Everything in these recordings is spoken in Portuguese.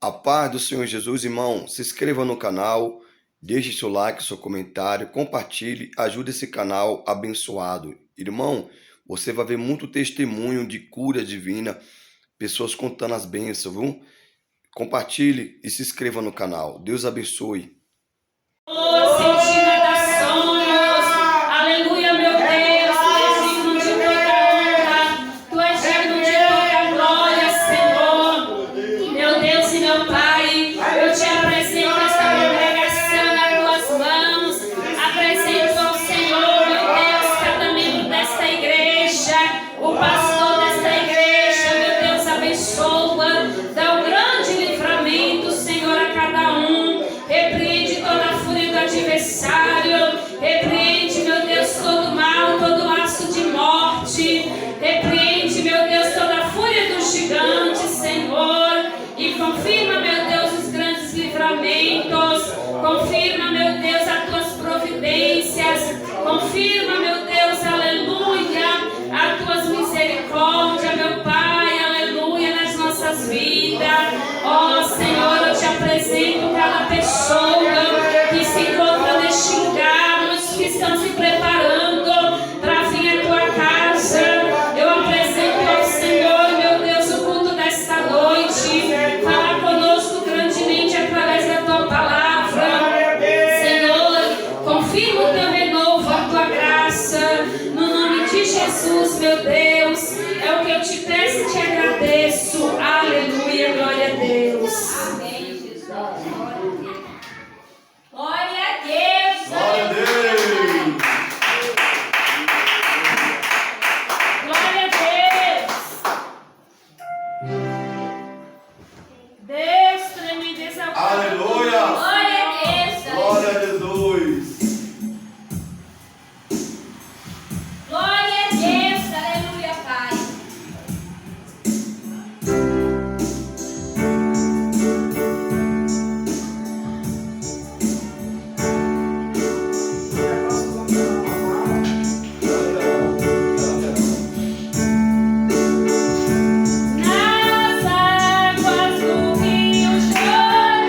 A paz do Senhor Jesus, irmão. Se inscreva no canal, deixe seu like, seu comentário, compartilhe, ajude esse canal abençoado. Irmão, você vai ver muito testemunho de cura divina, pessoas contando as bênçãos, viu? Compartilhe e se inscreva no canal. Deus abençoe. Aleluia, meu Deus, tu és digno de toda honra, tu és digno de toda glória, Senhor. Meu Deus e meu Pai, eu te apresento esta congregação nas tuas mãos, apresento ao Senhor, meu Deus, cada membro desta igreja, o pastor desta igreja, meu Deus, abençoa, dá um grande livramento, Senhor, a cada um, repreende toda a fúria do adversário, repreende, meu Deus, todo mal, todo laço de morte, repreende, meu Deus, toda a fúria do gigante, Senhor, e confirma, meu Deus, os grandes livramentos, confirma, meu Deus, as tuas providências, confirma, meu Deus, aleluia, as tuas misericórdias, meu Pai, aleluia, nas nossas vidas. Ó Senhor, eu te apresento cada pessoa que se encontra neste lugar, os que estão se preparando para vir à tua casa. Eu apresento ao Senhor, meu Deus, o culto desta noite. Fala conosco grandemente através da tua palavra. Senhor, confirma o teu renovo, a tua graça. No nome de Jesus, meu Deus, é o que eu te peço e te agradeço. Aleluia, glória a Deus. Amém, Jesus. Glória a Deus. Glória a Deus. Glória a Deus. Deus tremendo e exaltado. Aleluia. Glória a Deus. Glória a Jesus. Glória a Deus. Aleluia, Pai. Nas águas do Rio Jordão,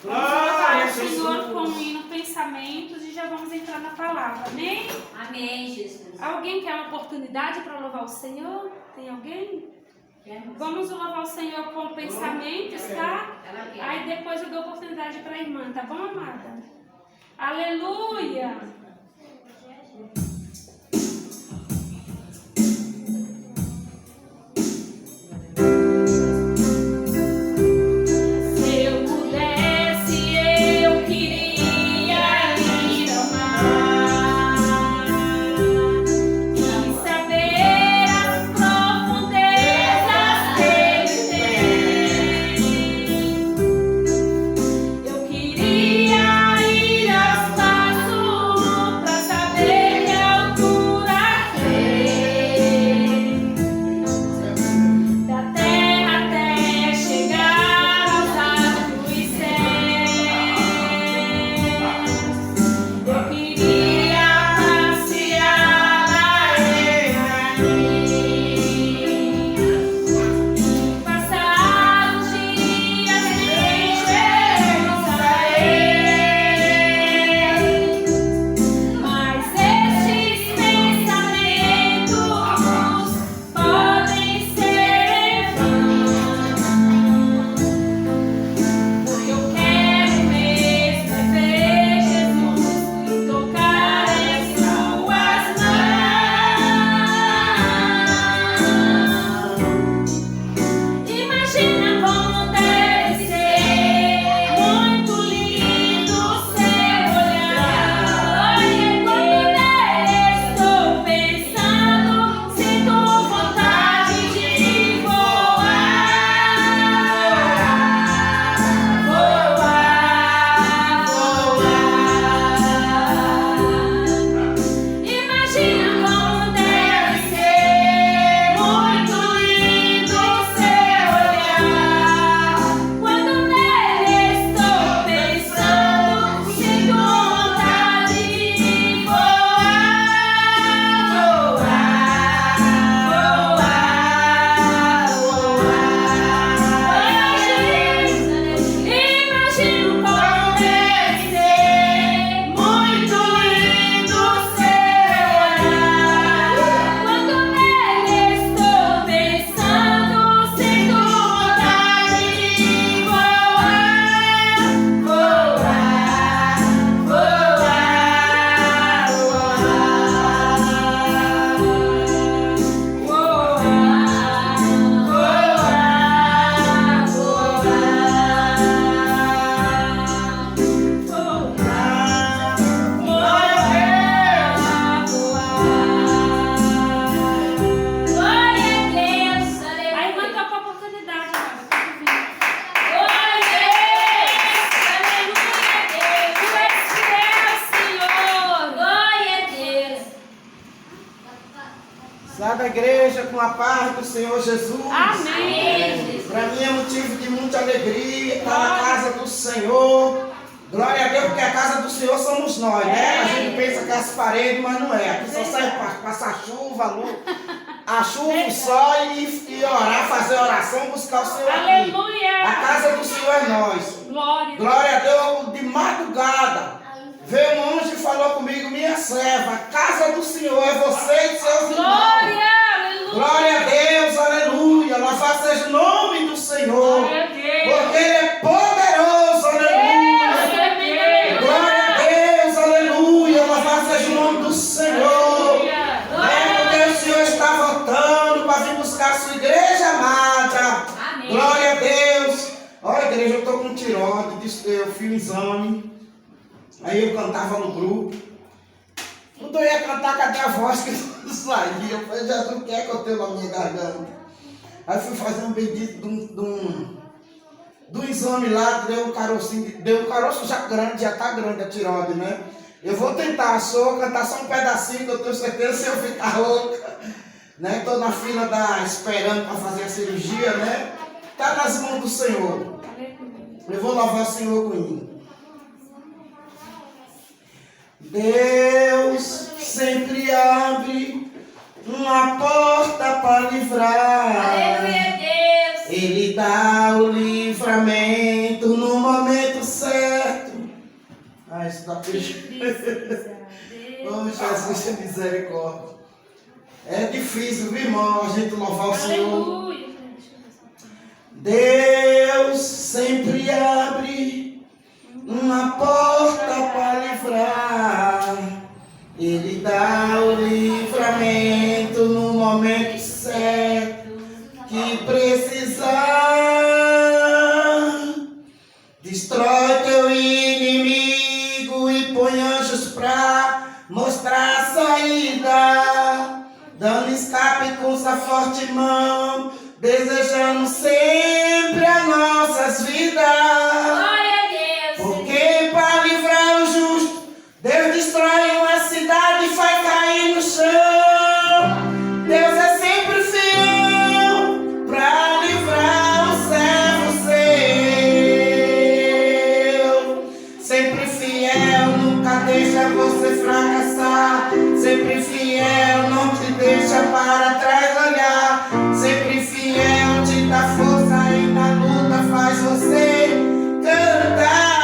Vamos louvar o Senhor com o hino Pensamentos e já vamos entrar na palavra. Amém? Amém, Jesus. Alguém quer uma oportunidade para louvar o Senhor? Tem alguém? Vamos louvar o Senhor com pensamentos, tá? Aí depois eu dou oportunidade para a irmã, tá bom, amada? Aleluia! Da igreja com a paz do Senhor Jesus. Amém. Para mim é motivo de muita alegria estar na casa do Senhor. Glória a Deus, porque a casa do Senhor somos nós, né? A gente pensa que é as paredes, mas não é. Aqui só serve para passar chuva, a chuva, o sol e orar, fazer oração, buscar o Senhor aqui. Aleluia. A casa do Senhor é nós. Glória a Deus, de madrugada. Veio um anjo e falou comigo, minha serva, a casa do Senhor é você e seus irmãos. Glória a Deus, aleluia. Louvado seja o nome do Senhor. Porque Ele é poderoso, aleluia. Glória a Deus, aleluia. Louvado seja o nome do Senhor. É porque o Senhor está voltando para vir buscar a sua igreja amada. Glória a Deus. Olha, igreja, eu estou com tireoide, eu fiz um exame. Aí eu cantava no grupo. Quando eu ia cantar, cadê a voz que não saía? Eu falei, Jesus, o que é que eu tenho na minha garganta? Aí fui fazer um bendito de um exame lá, deu um caroço já grande, já tá grande a tireoide, né? Eu vou tentar, cantar só um pedacinho, que eu tenho certeza se eu ficar louca. Né? Estou na fila esperando para fazer a cirurgia, né? Está nas mãos do Senhor. Eu vou louvar o Senhor com ele. Deus sempre abre uma porta para livrar. Aleluia, Deus. Ele dá o livramento no isso da peixe. Precisa. Oh, Jesus, tem misericórdia. É difícil, viu, irmão, a gente louvar o Senhor. Aleluia. Deus sempre abre uma porta para livrar. Ele dá o livramento no momento certo que precisar. Destrói teu inimigo e põe anjos pra mostrar a saída, dando escape com sua forte mão, desejando sempre as nossas vidas. Glória a Deus. Porque para livrar o justo, Deus destrói uma cidade e faz cair no chão. Deus é sempre fiel para livrar o servo seu. Sempre fiel, nunca deixa você fracassar. Sempre fiel, não te deixa para trás olhar. Sempre fiel, te dá força e na luta faz você cantar.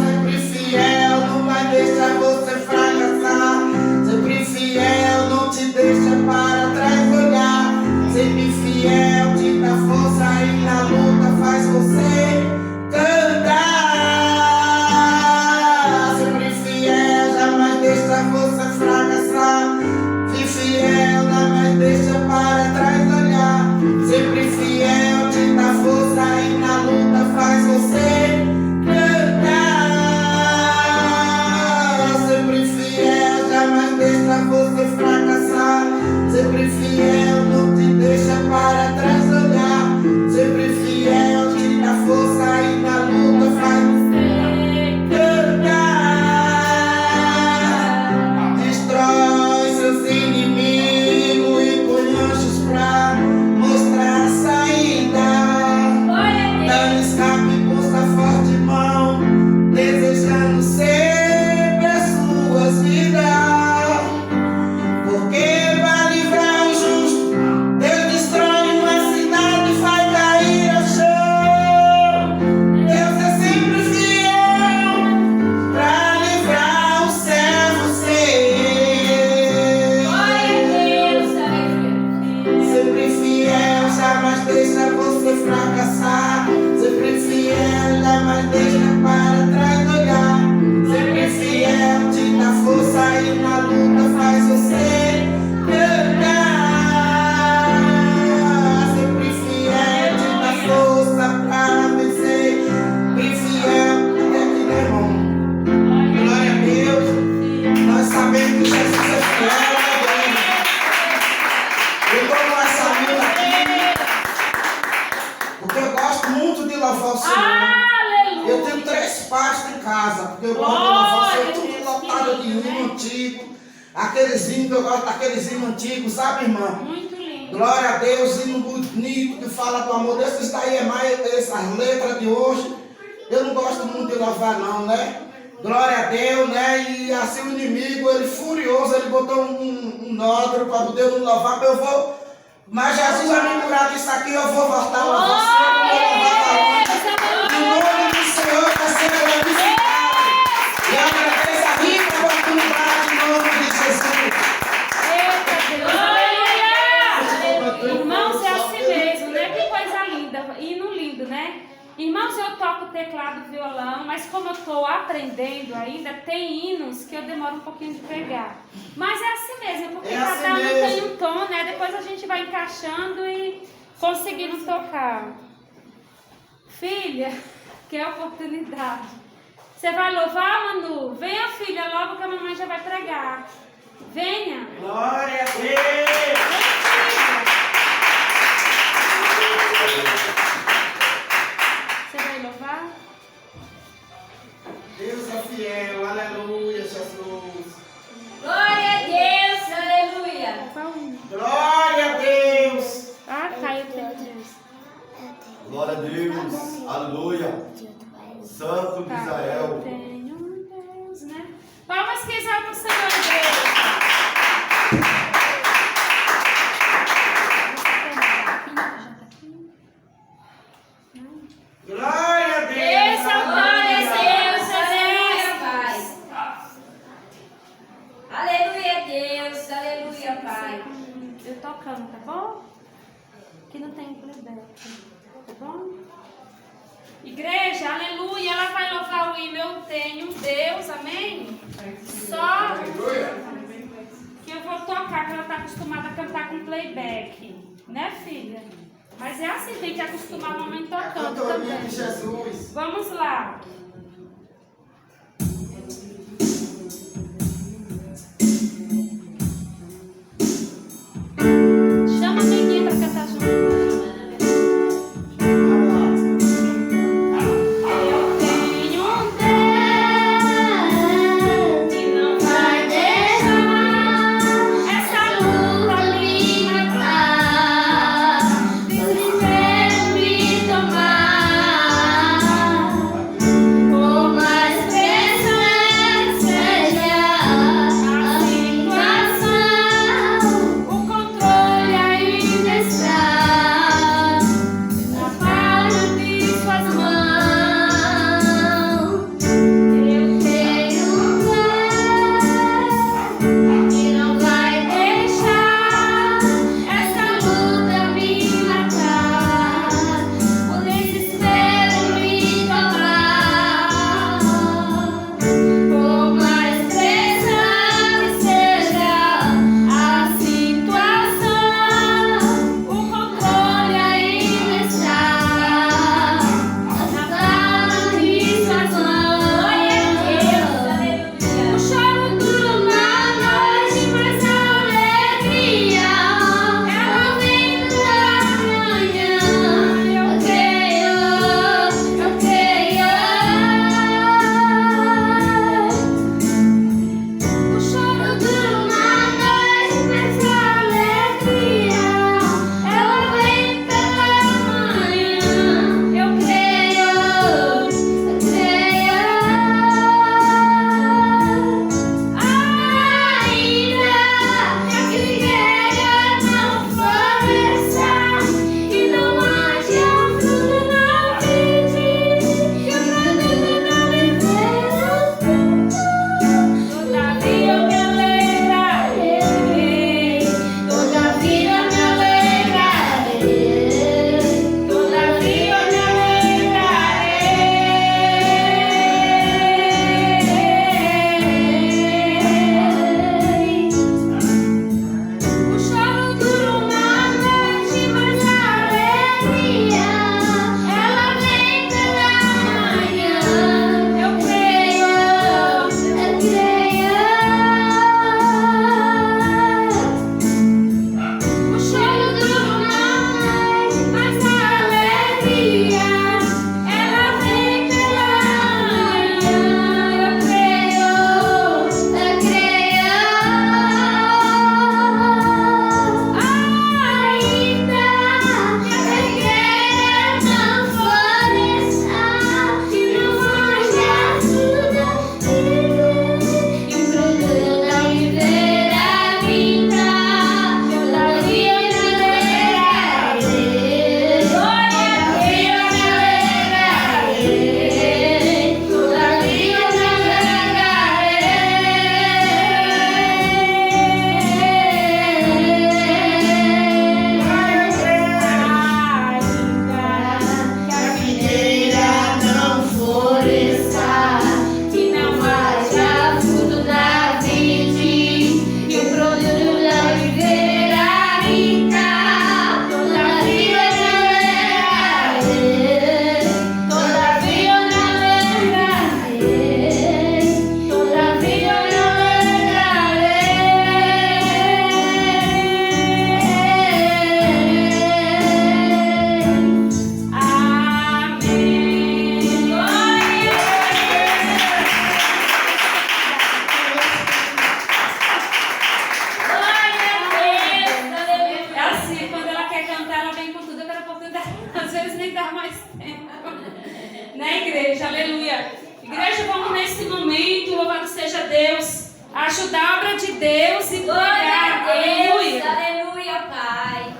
Sempre fiel, não vai deixar você fracassar. Sempre fiel, não te deixa para trás olhar. Sempre fiel, te dá força e na luta faz você cantar. Sempre fiel, jamais deixa você fracassar. Fiel, jamais deixa para trás olhar. Sempre fiel, te dá força e na luta faz você cantar. Sempre fiel, jamais deixa você fracassar. Sempre fiel, não te deixa para trás olhar. Sempre fiel, te dá força e na luta faz você cantar. Destrói seus inimigos e põe anjos pra mostrar a saída, dando escape com sua forte mão, desejando sempre as suas vidas. Porque para livrar o justo, Deus destrói uma cidade e faz cair ao chão. Deus é sempre fiel para livrar o servo seu. Glória a Deus. Sempre fiel, jamais deixa você fracassar. Sempre fiel, jamais deixa para trás olhar. Sempre fiel, te dá força e na luta faz você cantar. Sempre fiel, te dá força para vencer. Sempre fiel, até que não é bom. Glória a Deus. Nós sabemos que Jesus é fiel, né, igreja? Eu estou com essa mina aqui porque eu gosto muito de louvar o Senhor. Aleluia. Eu tenho 3 pastos em casa, porque eu gosto de louvar o Senhor, tudo lotado de hino antigo. Aqueles hinos que eu gosto, daqueles hinos antigos, sabe, irmã? Muito lindo. Glória a Deus, hino bonito que fala do amor. Esses daí é mais essas letras de hoje. Eu não gosto muito de louvar, não, né? Glória a Deus, né? E assim o inimigo, ele furioso, ele botou um nódulo para poder não louvar, eu vou. Mas Jesus vai me curar disso aqui, eu vou voltar a louvar o Senhor, eu vou louvar a Deus. O nome do Senhor vai ser glorificado. E eu agradeço a rica oportunidade em nome de Jesus. Aleluia. Irmãos, é assim mesmo, né? Que coisa linda. Hino lindo, né? Irmãos, eu toco teclado, violão, mas como eu estou aprendendo ainda, tem hinos que eu demoro um pouquinho de pegar. Mas é assim mesmo, porque É cada assim um mesmo. tem um tom, né? Depois a gente vai encaixando e conseguindo tocar. Filha, que oportunidade. Você vai louvar, Manu? Venha, filha, logo que a mamãe já vai pregar. Venha. Glória a Deus. Você vai louvar? Deus é fiel, aleluia, Jesus. Glória a Deus, aleluia. Glória a Deus. Ah, caiu tudo. Glória a Deus. Aleluia. Santo de Israel. Tenho um Deus, né? Palmas que exaltam o Senhor, Deus. Glória a Deus. Exaltai a Deus. tá bom? Igreja, aleluia, ela vai louvar o hino Eu Tenho Deus, amém? Só que eu vou tocar, que ela está acostumada a cantar com playback, né, filha? Mas é assim, tem que acostumar a mamãe tocando também. Jesus. Vamos lá. Chama a amiguinha para cantar junto. Eu tenho um Deus que não vai deixar essa luta me matar, desespero me tomar. Por mais pesada seja a situação, o controle ainda está na palma de suas mãos. Eu tenho um Deus que não vai deixar essa luta me matar, o desespero me tomar. Por mais pesada seja a situação, o controle ainda está na palma de suas mãos. O choro dura uma noite, mas a alegria ela vem pela manhã. Eu creio, eu creio. O choro dura uma noite, mas a alegria ela vem pela manhã. Eu creio, eu creio. Ainda que a figueira não floresça e não haja fruto na vide, e o produto não me todavia eu me alegrarei, todavia eu me alegrarei, todavia eu me alegrarei. O choro dura uma noite, mas a alegria ela vem pela manhã. Eu creio, eu creio. O choro dura uma noite, mas a alegria ela vem pela manhã. Eu creio, eu creio. Ainda que a figueira não floresça e não haja fruto na vide, e o produto não me verá vingar, todavia eu me alegrarei, todavia eu me alegrarei, todavia eu me alegrarei. Ainda que a videira não floresça e não haja fruto na vide, e o produto não me verá vingar, todavia eu me alegrarei, todavia eu me alegrarei, todavia eu me alegrarei. Amém. Glória a Deus. É assim, quando ela quer cantar, ela vem com tudo. Eu quero oportunidade. Às vezes nem dá mais tempo. Né, igreja? Aleluia. Igreja, vamos nesse momento, louvado seja Deus, ajudar a obra de Deus e Glória a pregar. Deus, Aleluia. aleluia, Pai.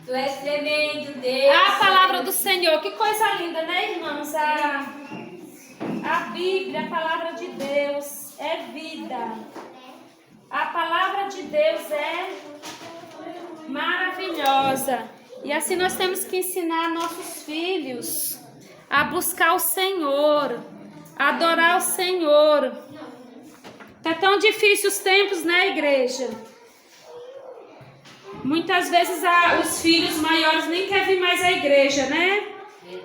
Tu és tremendo, Deus. A palavra do Senhor, que coisa linda, né, irmãos? A Bíblia, a palavra de Deus é vida. A palavra de Deus é maravilhosa. E assim nós temos que ensinar nossos filhos a buscar o Senhor, a adorar o Senhor. Tá tão difícil os tempos, né, igreja? Muitas vezes os filhos maiores nem querem vir mais à igreja, né?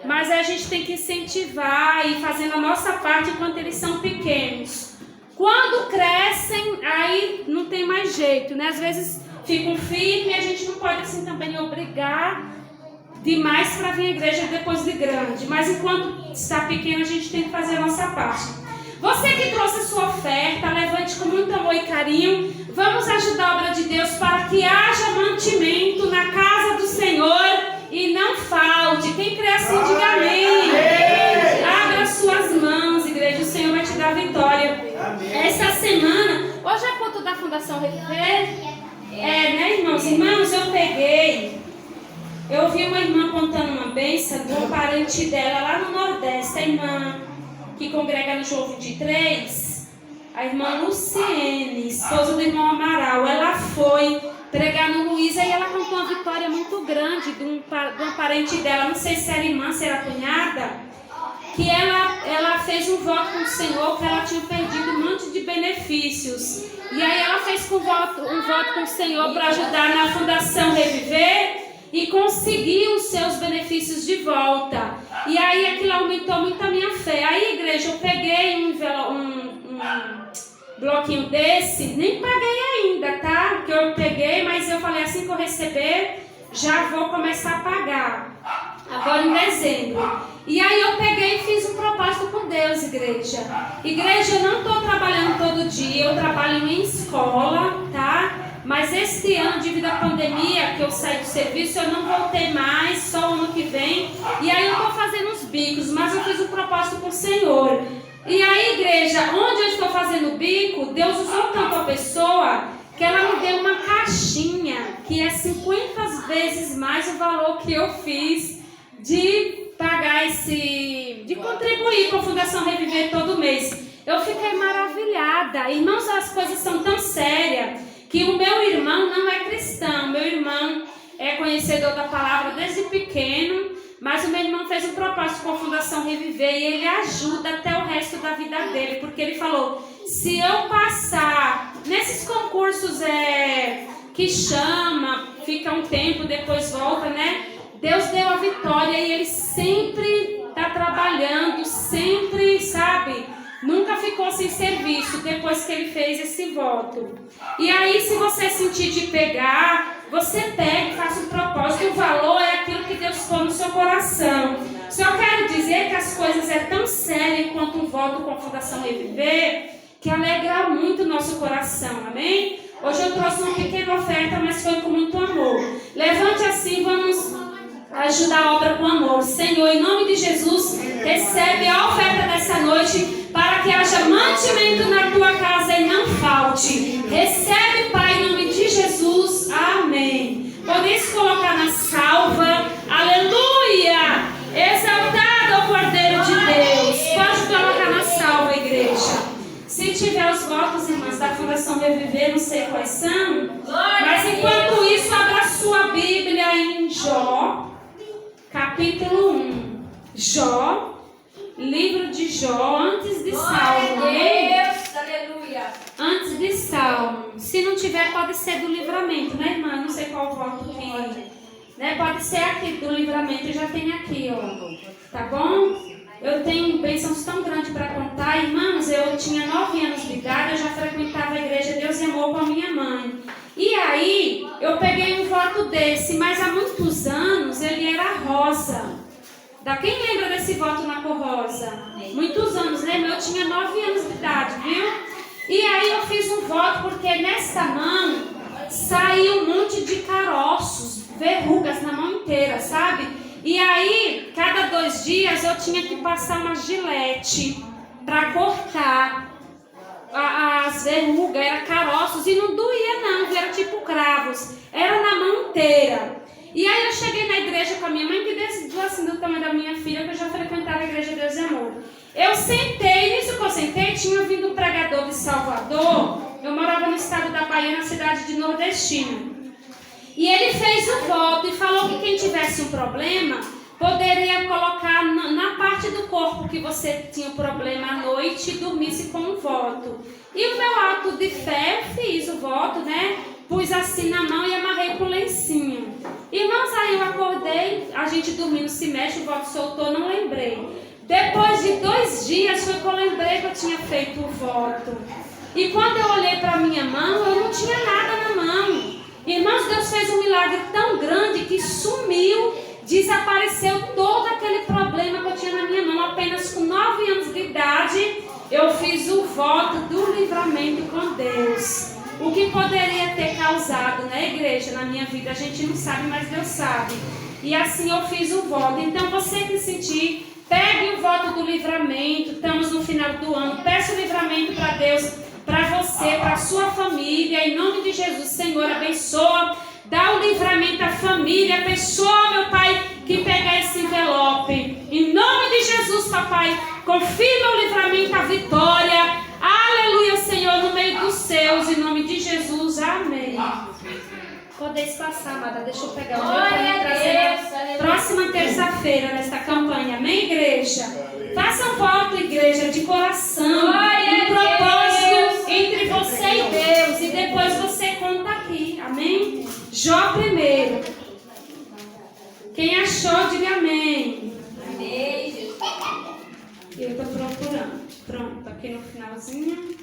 Mas a gente tem que incentivar e fazendo a nossa parte enquanto eles são pequenos. Quando crescem, aí não tem mais jeito, né? Às vezes ficam firmes e a gente não pode assim também obrigar demais para vir à igreja depois de grande. Mas enquanto está pequeno, a gente tem que fazer a nossa parte. Você que trouxe a sua oferta, levante com muito amor e carinho. Vamos ajudar a obra de Deus para que haja mantimento na casa do Senhor e não falte. Quem crê assim, diga amém. Abra suas mãos, igreja, o Senhor vai te dar vitória. Essa semana, hoje é culto da Fundação Reviver. Né, irmãos? Irmãos, eu vi uma irmã contando uma bênção de um parente dela lá no Nordeste, a irmã que congrega no João 23, a irmã Luciene, esposa do irmão Amaral. Ela foi pregar no Luísa e ela contou uma vitória muito grande de uma parente dela, não sei se era irmã, se era cunhada, que ela fez um voto com o Senhor que ela tinha perdido um monte de benefícios. E aí ela fez um voto com o Senhor para ajudar na Fundação Reviver e conseguiu os seus benefícios de volta. E aí aquilo aumentou muito a minha fé. Aí, igreja, eu peguei um bloquinho desse, nem paguei ainda, tá? Porque eu peguei, mas eu falei assim que eu receber, já vou começar a pagar. Agora em dezembro. E aí eu peguei e fiz um propósito com Deus, igreja. Igreja, eu não estou trabalhando todo dia, eu trabalho em escola, tá? Mas este ano, devido à pandemia, que eu saí do serviço, eu não voltei mais, só o ano que vem. E aí eu estou fazendo os bicos, mas eu fiz um propósito com o Senhor. E aí, igreja, onde eu estou fazendo o bico, Deus usou tanto a pessoa que ela me deu uma caixinha, que é 50 vezes mais o valor que eu fiz de pagar de contribuir com a Fundação Reviver todo mês. Eu fiquei maravilhada. Irmãos, as coisas são tão sérias que o meu irmão não é cristão. Meu irmão é conhecedor da palavra desde pequeno, mas o meu irmão fez um propósito com a Fundação Reviver e ele ajuda até o resto da vida dele, porque ele falou, se eu passar nesses concursos que chama, fica um tempo, depois volta, né? Deus deu a vitória e ele sempre está trabalhando, sempre, sabe? Nunca ficou sem serviço depois que ele fez esse voto. E aí, se você sentir de pegar, você pega e faça um propósito. O valor é aquilo que Deus põe no seu coração. Só quero dizer que as coisas é tão sérias quanto um voto com a Fundação Reviver, que alegra muito o nosso coração, amém? Hoje eu trouxe uma pequena oferta, mas foi com muito amor. Levante assim, vamos ajudar a obra com amor. Senhor, em nome de Jesus, recebe a oferta dessa noite para que haja mantimento na tua casa e não falte. Recebe, Pai, em nome de Jesus. Amém. Podeis colocar na salva. Aleluia. Exaltado o Cordeiro de Deus. Pode colocar na salva, igreja. Se tiver os votos, irmãs, da Fundação Reviver, não sei quais são. Mas enquanto isso, abra sua Bíblia em Jó, capítulo 1. Jó. Livro de Jó, antes de Salmo. Deus, aleluia. Antes de Salmo. Se não tiver, pode ser do livramento, né, irmã? Não sei qual voto que... Né? Pode ser aqui do livramento, eu já tenho aqui, ó. Tá bom? Eu tenho bênçãos tão grandes para contar. Irmãos, eu tinha 9 anos de idade, eu já frequentava a igreja Deus e Amor com a minha mãe. E aí, eu peguei um voto desse, mas há muitos anos ele era rosa. Quem lembra desse voto na cor rosa? Muitos anos, lembra? Eu tinha 9 anos de idade, viu? E aí eu fiz um voto porque nessa mão saiu um monte de caroços, verrugas na mão inteira, sabe? E aí, cada 2 dias eu tinha que passar uma gilete para cortar as verrugas, era caroços e não doía não, era tipo cravos, era na mão inteira. E aí eu cheguei na igreja com a minha mãe, que decidiu assim do tamanho da minha filha, que eu já frequentava a igreja Deus e Amor. Eu sentei, nisso que eu sentei, tinha vindo um pregador de Salvador. Eu morava no estado da Bahia, na cidade de Nordestina. E ele fez o voto e falou que quem tivesse um problema poderia colocar na parte do corpo que você tinha um problema à noite e dormisse com um voto. E o meu ato de fé, eu fiz o voto, né? Pus assim na mão e amarrei com o lencinho. Irmãos, aí eu acordei, a gente dormindo se mexe, o voto soltou, não lembrei. Depois de 2 dias foi que eu lembrei que eu tinha feito o voto. E quando eu olhei para a minha mão, eu não tinha nada na mão. Irmãos, Deus fez um milagre tão grande que sumiu, desapareceu todo aquele problema que eu tinha na minha mão. Apenas com 9 anos de idade, eu fiz o voto do livramento com Deus. O que poderia ter causado na igreja, na minha vida, a gente não sabe, mas Deus sabe. E assim eu fiz o voto. Então você que sentir, pegue o voto do livramento. Estamos no final do ano. Peça o livramento para Deus, para você, para a sua família. Em nome de Jesus, Senhor, abençoa. Dá o livramento à família. Abençoa, meu Pai, que pegar esse envelope. Em nome de Jesus, papai, confirma o livramento, a vitória. Aleluia, Senhor, no meio dos seus. Em nome de Jesus, amém. Podeis passar, amada. Deixa eu pegar o meu para me trazer próxima terça-feira nesta campanha. Amém, igreja? Façam voto, igreja, de coração. Um propósito entre você e Deus. E depois você conta aqui. Amém? Jó primeiro. Quem achou, diga amém. Amém. Eu estou procurando. Pronto, aqui no finalzinho.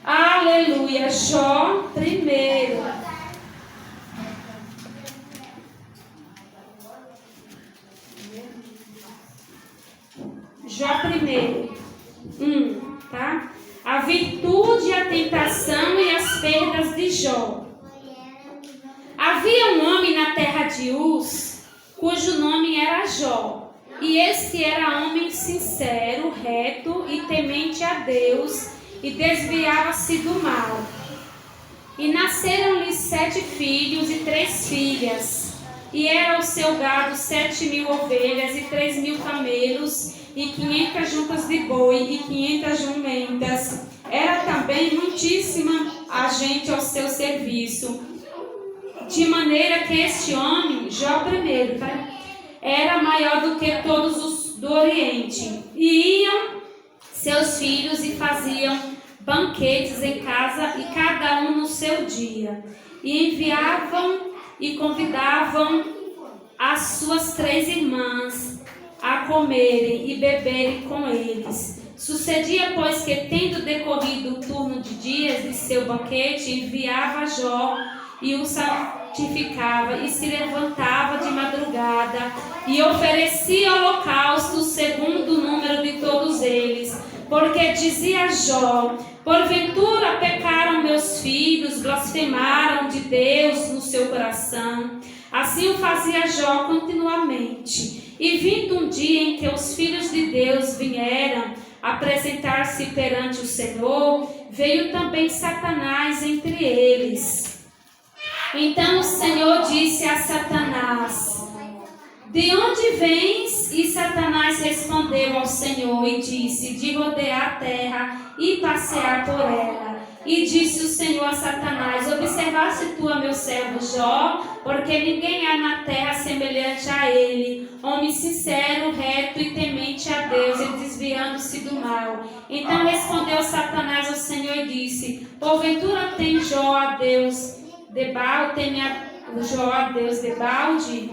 Aleluia. Jó primeiro. Jó primeiro. Tá? A virtude, a tentação e as perdas de Jó. Havia um homem na terra de Uz, cujo nome era Jó. E este era homem sincero, reto e temente a Deus, e desviava-se do mal. E nasceram-lhe 7 filhos e 3 filhas. E era o seu gado 7.000 ovelhas e 3.000 camelos, e 500 juncas de boi e 500 jumentas. Era também muitíssima a gente ao seu serviço. De maneira que este homem, Jó primeiro, tá? Era maior do que todos os do Oriente. E iam seus filhos e faziam banquetes em casa, e cada um no seu dia. E enviavam e convidavam as suas 3 irmãs a comerem e beberem com eles. Sucedia, pois, que tendo decorrido o turno de dias de seu banquete, enviava a Jó e o santificava, e se levantava de madrugada e oferecia holocaustos segundo o número de todos eles, porque dizia Jó: porventura pecaram meus filhos, blasfemaram de Deus no seu coração. Assim o fazia Jó continuamente. E vindo um dia em que os filhos de Deus vieram apresentar-se perante o Senhor, veio também Satanás entre eles. Então o Senhor disse a Satanás: de onde vens? E Satanás respondeu ao Senhor e disse: de rodear a terra e passear por ela. E disse o Senhor a Satanás: observaste tu a meu servo Jó? Porque ninguém há na terra semelhante a ele, homem sincero, reto e temente a Deus, e desviando-se do mal. Então respondeu Satanás ao Senhor e disse: porventura tem Jó a Deus Debalde, teme Jó a Deus debalde?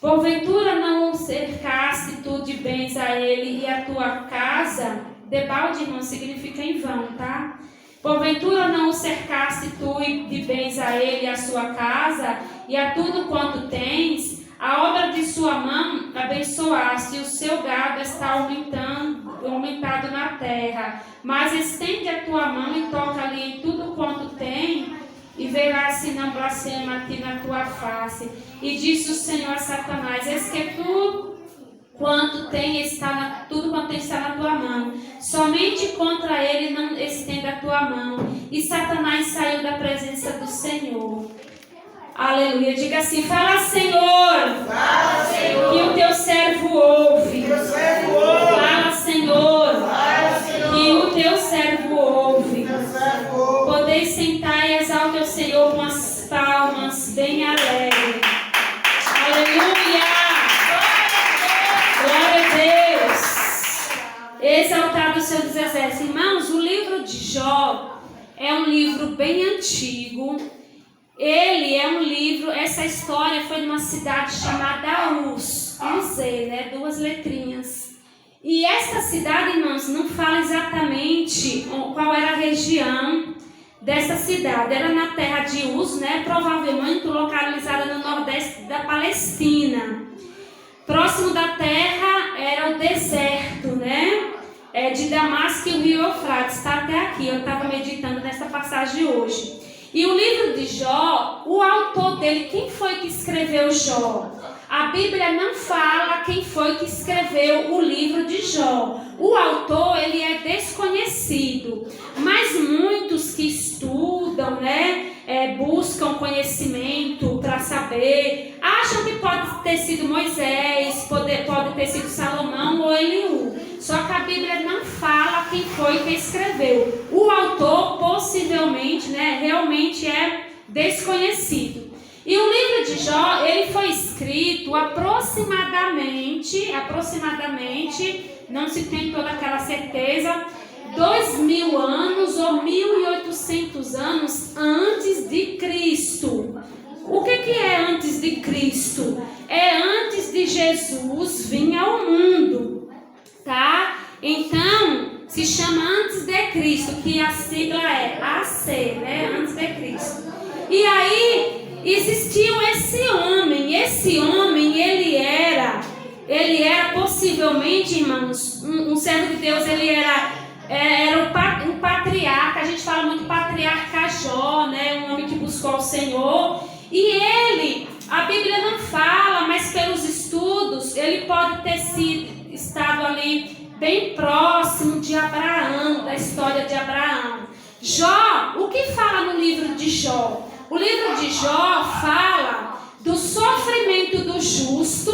Porventura não o cercaste tu de bens a ele e a tua casa? Debalde, irmão, significa em vão, tá? Porventura não o cercaste tu de bens a ele e a sua casa e a tudo quanto tens? A obra de sua mão abençoaste, e o seu gado está aumentado na terra. Mas estende a tua mão e toca-lhe em tudo quanto tem, e verás se não blasfema aqui na tua face. E disse o Senhor a Satanás: eis que tudo quanto tem está na tua mão, somente contra ele não estenda a tua mão. E Satanás saiu da presença do Senhor. Aleluia. Diga assim: fala, Senhor. Fala, Senhor. Que o teu servo ouve. Que o servo ouve. Fala, Senhor. Fala, Senhor. Que o teu servo ouve. Que o servo ouve. Podeis sentar e exaltar o Senhor com as palmas Exaltado o Senhor dos Exércitos. Irmãos, o livro de Jó é um livro bem antigo. Ele é um livro, essa história foi numa cidade chamada Uz, com Z, né? 2 letrinhas. E essa cidade, irmãos, não fala exatamente qual era a região dessa cidade. Era na terra de Uz, né? Provavelmente localizada no nordeste da Palestina. Próximo da terra era o deserto, né? De Damasco e o rio Eufrates. Está até aqui, eu estava meditando nessa passagem hoje. E o livro de Jó, o autor dele, quem foi que escreveu Jó? A Bíblia não fala quem foi que escreveu o livro de Jó. O autor, ele é desconhecido. Mas muitos que estudam, né, buscam conhecimento para saber, acham que pode ter sido Moisés, pode ter sido Salomão ou Eliú. Só que a Bíblia não fala quem foi que escreveu. O autor, possivelmente, né, realmente é desconhecido. E o livro de Jó, ele foi escrito aproximadamente, não se tem toda aquela certeza, 2000 anos ou 1800 anos antes de Cristo. O que é antes de Cristo? É antes de Jesus vir ao mundo, tá? Então, se chama antes de Cristo, que a sigla é AC, né? Antes de Cristo. E aí, existiu esse homem, ele era possivelmente, irmãos, um servo de Deus, ele era um patriarca, a gente fala muito patriarca Jó, né? Um homem que buscou o Senhor. E ele, a Bíblia não fala, mas pelos estudos, ele pode ter estado ali bem próximo de Abraão, da história de Abraão. Jó, o que fala no livro de Jó? O livro de Jó fala do sofrimento do justo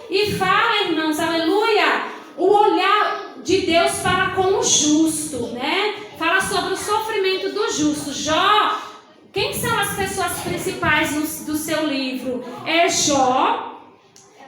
e fala, irmãos, aleluia, o olhar de Deus para com o justo, né? Fala sobre o sofrimento do justo. Jó, quem são as pessoas principais do seu livro? É Jó,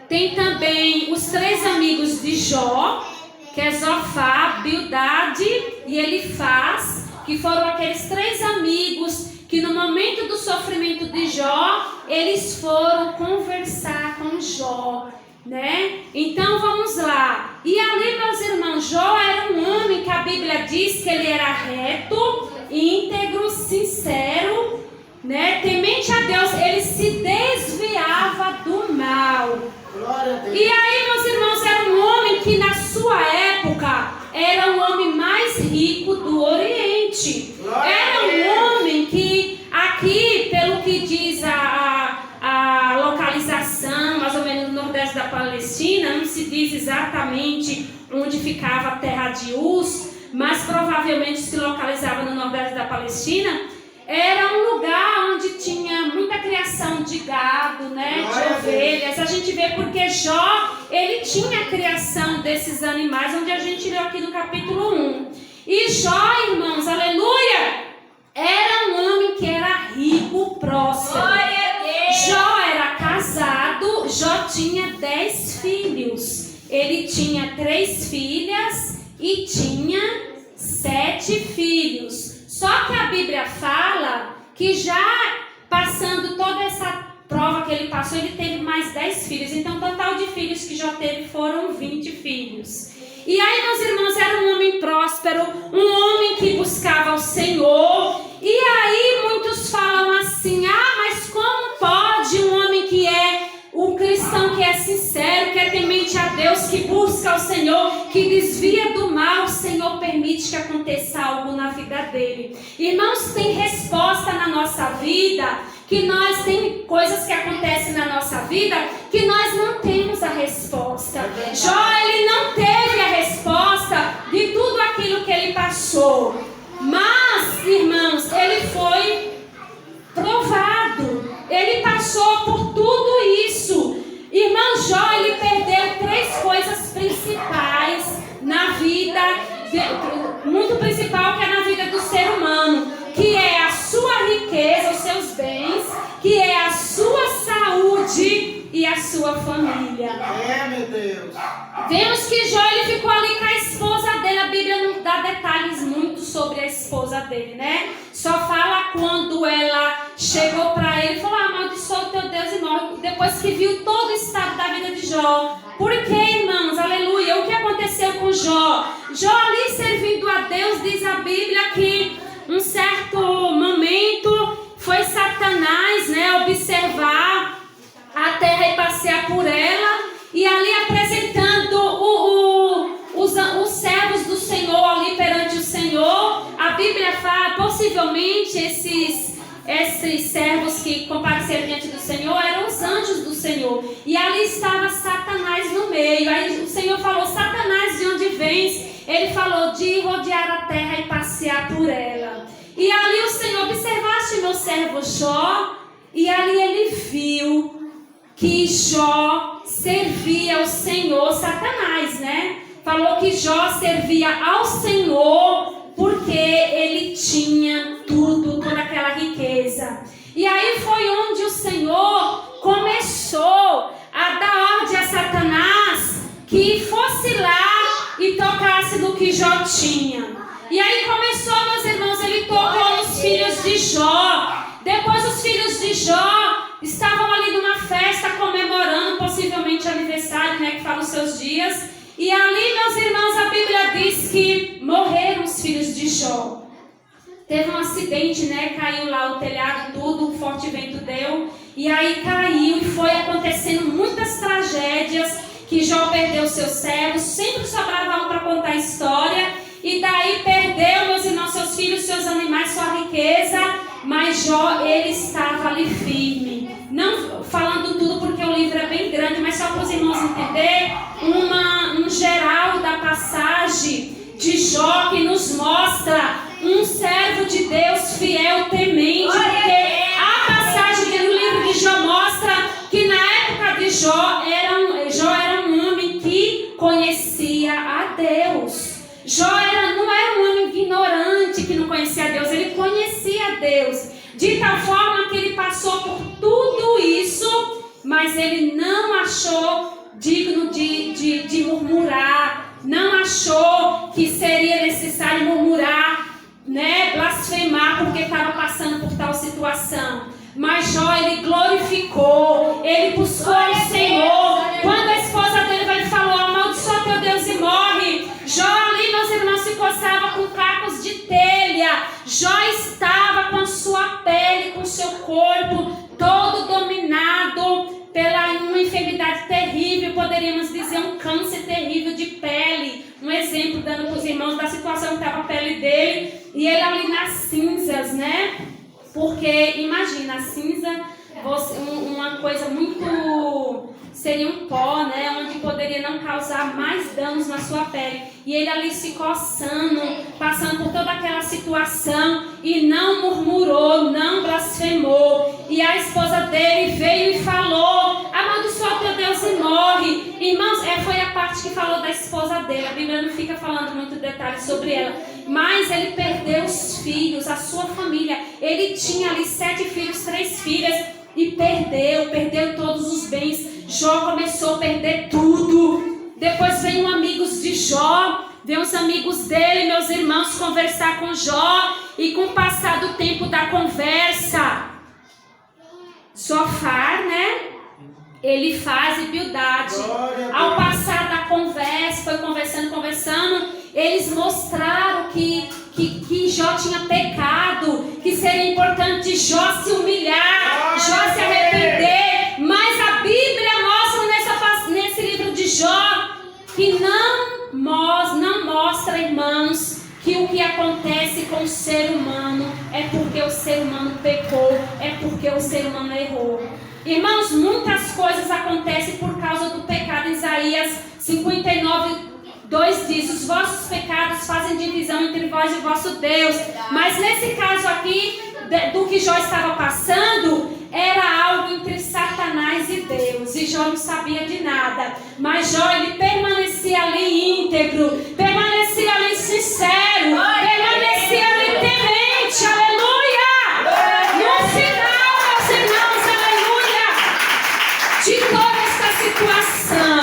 tem também os 3 amigos de Jó, que é Zofar, Bildade e Elifaz, que foram aqueles 3 amigos que no momento do sofrimento de Jó, eles foram conversar com Jó, né? Então vamos lá. E ali, meus irmãos, Jó era um homem que a Bíblia diz que ele era reto, íntegro, sincero, né? Temente a Deus, ele se desviava do mal. E aí, meus irmãos, era um homem que na sua época era o homem mais rico do Oriente. Era um homem que aqui, pelo que diz a localização, mais ou menos no nordeste da Palestina, não se diz exatamente onde ficava a terra de Uz, mas provavelmente se localizava no nordeste da Palestina. Era um lugar onde tinha muita criação de gado, né, de ovelhas. A gente vê porque Jó, ele tinha a criação desses animais, onde a gente leu aqui no capítulo 1. E Jó, irmãos, aleluia, era um homem que era rico, próspero. Jó era casado, Jó tinha 10 filhos. Ele tinha 3 filhas e tinha 7 filhos. Só que a Bíblia fala que já passando toda essa prova que ele passou, ele teve mais 10 filhos. Então, o total de filhos que Jó teve foram 20 filhos. E aí, meus irmãos, era um homem próspero, um homem que buscava o Senhor. E aí, muitos falam assim, mas como pode um homem que é um cristão que é sincero, que é temente a Deus, que busca o Senhor, que desvia do mal, o Senhor permite que aconteça algo na vida dele? Irmãos, tem resposta na nossa vida, tem coisas que acontecem na nossa vida que nós não temos a resposta. Jó, ele não teve a resposta de tudo aquilo que ele passou. Mas, irmãos, ele foi provado. Ele passou por tudo isso. Irmão Jó, ele perdeu 3 coisas principais na vida, muito principal que é na vida do ser humano, que é a sua riqueza, os seus bens, que é a sua saúde e a sua família. Meu Deus. Vemos que Jó, ele ficou ali com a esposa dele, a sobre a esposa dele, né? Só fala quando ela chegou para ele e falou: amaldiçoa o teu Deus e morre. Depois que viu todo o estado da vida de Jó. Por quê, irmãos? Aleluia. O que aconteceu com Jó? Jó ali servindo a Deus, diz a Bíblia que um certo momento foi Satanás, né, observar a terra e passear por ela, e ali apresentando os servos do Senhor ali perante o Senhor. A Bíblia fala, possivelmente esses servos que compareceram diante do Senhor eram os anjos do Senhor, e ali estava Satanás no meio. Aí o Senhor falou: Satanás, de onde vens? Ele falou: de rodear a terra e passear por ela. E ali o Senhor: observaste meu servo Jó? E ali ele viu que Jó servia ao Senhor. Satanás, né? Falou que Jó servia ao Senhor porque ele tinha tudo, toda aquela riqueza. E aí foi onde o Senhor começou a dar ordem a Satanás que fosse lá e tocasse no que Jó tinha. E aí começou, meus irmãos, ele tocou nos filhos de Jó. Depois os filhos de Jó estavam ali numa festa comemorando, possivelmente aniversário, né, que fala os seus dias. E ali, meus irmãos, a Bíblia diz que morreram os filhos de Jó. Teve um acidente, né, caiu lá o telhado, tudo, um forte vento deu. E aí caiu e foi acontecendo muitas tragédias, que Jó perdeu seus servos, sempre sobrava um para contar a história. E daí perdeu, meus irmãos, seus filhos, seus animais, sua riqueza. Mas Jó, ele estava ali firme. Não falando tudo porque o livro é bem grande, mas só para os irmãos entenderem um geral da passagem de Jó, que nos mostra um servo de Deus fiel, temente. Porque a passagem do livro de Jó mostra que na época de Jó era um homem que conhecia a Deus. Jó não era um homem ignorante que não conhecia a Deus, ele conhecia a Deus, de tal forma que ele passou por tudo isso, mas ele não achou digno de murmurar, não achou que seria necessário murmurar, né, blasfemar porque estava passando por tal situação. Mas Jó, ele glorificou, ele buscou o Senhor. Quando a esposa dele vai e falou: amaldiçoa teu Deus e morre, Jó ali, meus irmãos, se coçava com cacos de telha. Jó estava com a sua pele, com o seu corpo todo dominado pela uma enfermidade terrível, poderíamos dizer um câncer terrível de pele. Um exemplo dando para os irmãos da situação que estava a pele dele. E ele ali nas cinzas, né? Porque imagina, a cinza, uma coisa muito... seria um pó, né? Onde poderia não causar mais danos na sua pele. E ele ali se coçando, passando por toda aquela situação, e não murmurou, não blasfemou. E a esposa dele veio e falou: amaldiçoa teu Deus e morre. Irmãos, foi a parte que falou da esposa dele. A Bíblia não fica falando muito detalhes sobre ela. Mas ele perdeu os filhos, a sua família. Ele tinha ali 7 filhos, 3 filhas. E perdeu todos os bens. Jó começou a perder tudo. Depois veio amigos de Jó, veio os amigos dele, meus irmãos, conversar com Jó. E com o passar do tempo da conversa, Zofar, né? Elifaz e Bildade. Ao passar da conversa, foi conversando, eles mostraram que Jó tinha pecado, que seria importante Jó se humilhar, Jó se arrepender. Mas a Bíblia mostra nesse livro de Jó que não mostra, irmãos, que o que acontece com o ser humano é porque o ser humano pecou, é porque o ser humano errou. Irmãos, muitas coisas acontecem por causa do pecado. Isaías 59:2 diz: os vossos pecados fazem divisão entre vós e o vosso Deus. Mas nesse caso aqui, do que Jó estava passando, era algo entre Satanás e Deus. E Jó não sabia de nada. Mas Jó, ele permanecia ali íntegro, permanecia ali sincero, permanecia ali temente. Aleluia! No final, meus irmãos, aleluia, de toda esta situação,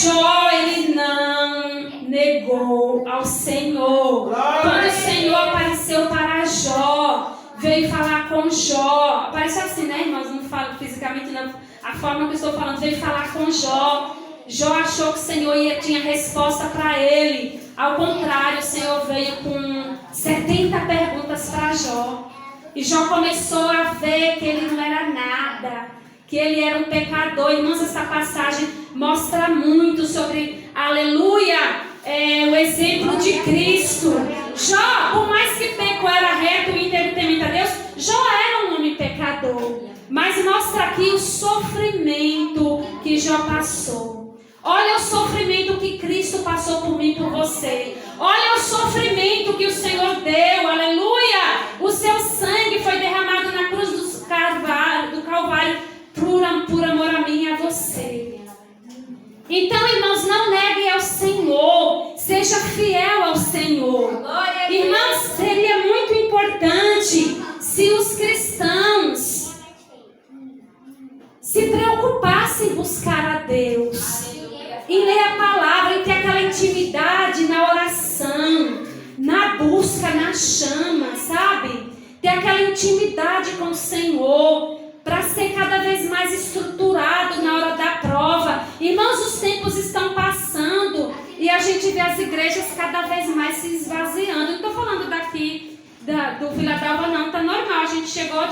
Jó, ele não negou ao Senhor. Quando com Jó. Parece assim, né, irmãos? Não falo fisicamente, não. A forma que eu estou falando, veio falar com Jó. Jó achou que o Senhor tinha resposta para ele. Ao contrário, o Senhor veio com 70 perguntas para Jó. E Jó começou a ver que ele não era nada, que ele era um pecador. Irmãos, essa passagem mostra muito sobre, aleluia, o exemplo de Cristo. Jó, por mais que pecou, era reto e íntegro temente a Deus, Jó era um homem pecador. Mas mostra aqui o sofrimento que Jó passou. Olha o sofrimento que Cristo passou por mim e por você. Olha o sofrimento que o Senhor deu, aleluia. O seu sangue foi derramado na cruz do Calvário por amor a mim e a você. Então, irmãos, não negue ao Senhor. Seja fiel ao Senhor. Irmãos, seria muito importante se os cristãos se preocupassem em buscar a Deus, em ler a palavra, em ter aquela intimidade na oração, na busca, na chama, sabe? Ter aquela intimidade com o Senhor, para ser cada vez mais estruturado na hora da prova. Irmãos, os tempos estão passando e a gente vê as igrejas cada vez mais se esvaziando. Eu não estou falando daqui do Vila d'Alva, não, tá normal. A gente chegou,